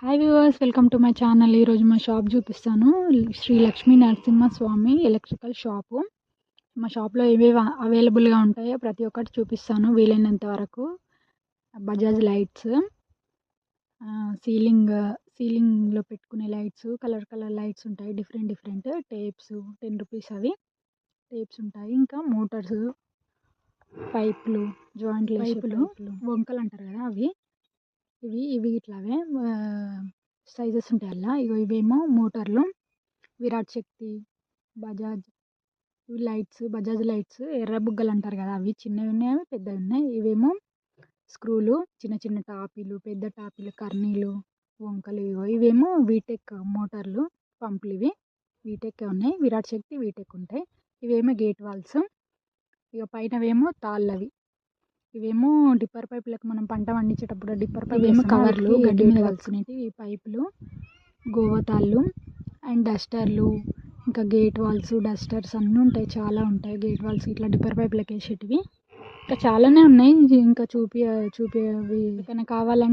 Hi viewers, welcome to my channel. ఈరోజు మా shop చూపిస్తాను. Shri Lakshmi Narasimhaswamy electrical shop. మా షాప్లో ఏవేవి అవైలబుల్గా ఉంటాయో ప్రతి ఒక్కటి చూపిస్తాను వీలైనంత వరకు. బజాజ్ లైట్స్, సీలింగ్లో పెట్టుకునే లైట్స్, కలర్ లైట్స్ ఉంటాయి. డిఫరెంట్ టేప్స్ 10 రూపీస్ అవి టేప్స్ ఉంటాయి. ఇంకా మోటార్స్, పైపులు, జాయింట్లు, పైపులు వంకలు అంటారు కదా అవి. ఇవి ఇట్లావే సైజెస్ ఉంటాయి అలా. ఇవేమో మోటార్లు, విరాట్ శక్తి, బజాజ్. ఇవి లైట్స్, బజాజ్ లైట్స్, ఎర్ర బుగ్గలు అంటారు కదా అవి. చిన్నవి ఉన్నాయి, అవి పెద్దవి ఉన్నాయి. ఇవేమో స్క్రూలు, చిన్న టాపీలు, పెద్ద టాపీలు, కర్నీలు, వంకలు. ఇవేమో వీటెక్ మోటార్లు, పంపులు. ఇవి వీటెక్ ఉన్నాయి. విరాట్ శక్తి, వీటెక్ ఉంటాయి. ఇవేమో గేట్ వాల్స్. ఇక పైనవేమో తాళ్ళవి. ఇవేమో డిప్పర్ పైపులకు మనం పంట పండించేటప్పుడు డిప్పర్ పైపు ఏమో కవర్లు, గడ్డి మీద కలుసుకునేవి. ఈ పైపులు, గోవతాళ్ళు అండ్ డస్టర్లు, ఇంకా గేట్ వాల్స్, డస్టర్స్ అన్నీ ఉంటాయి. చాలా ఉంటాయి గేట్ వాల్స్ ఇట్లా డిప్పర్ పైపులకు వేసేటివి. ఇంకా చాలానే ఉన్నాయి. ఇంకా చూపేవి ఏమైనా కావాలంటే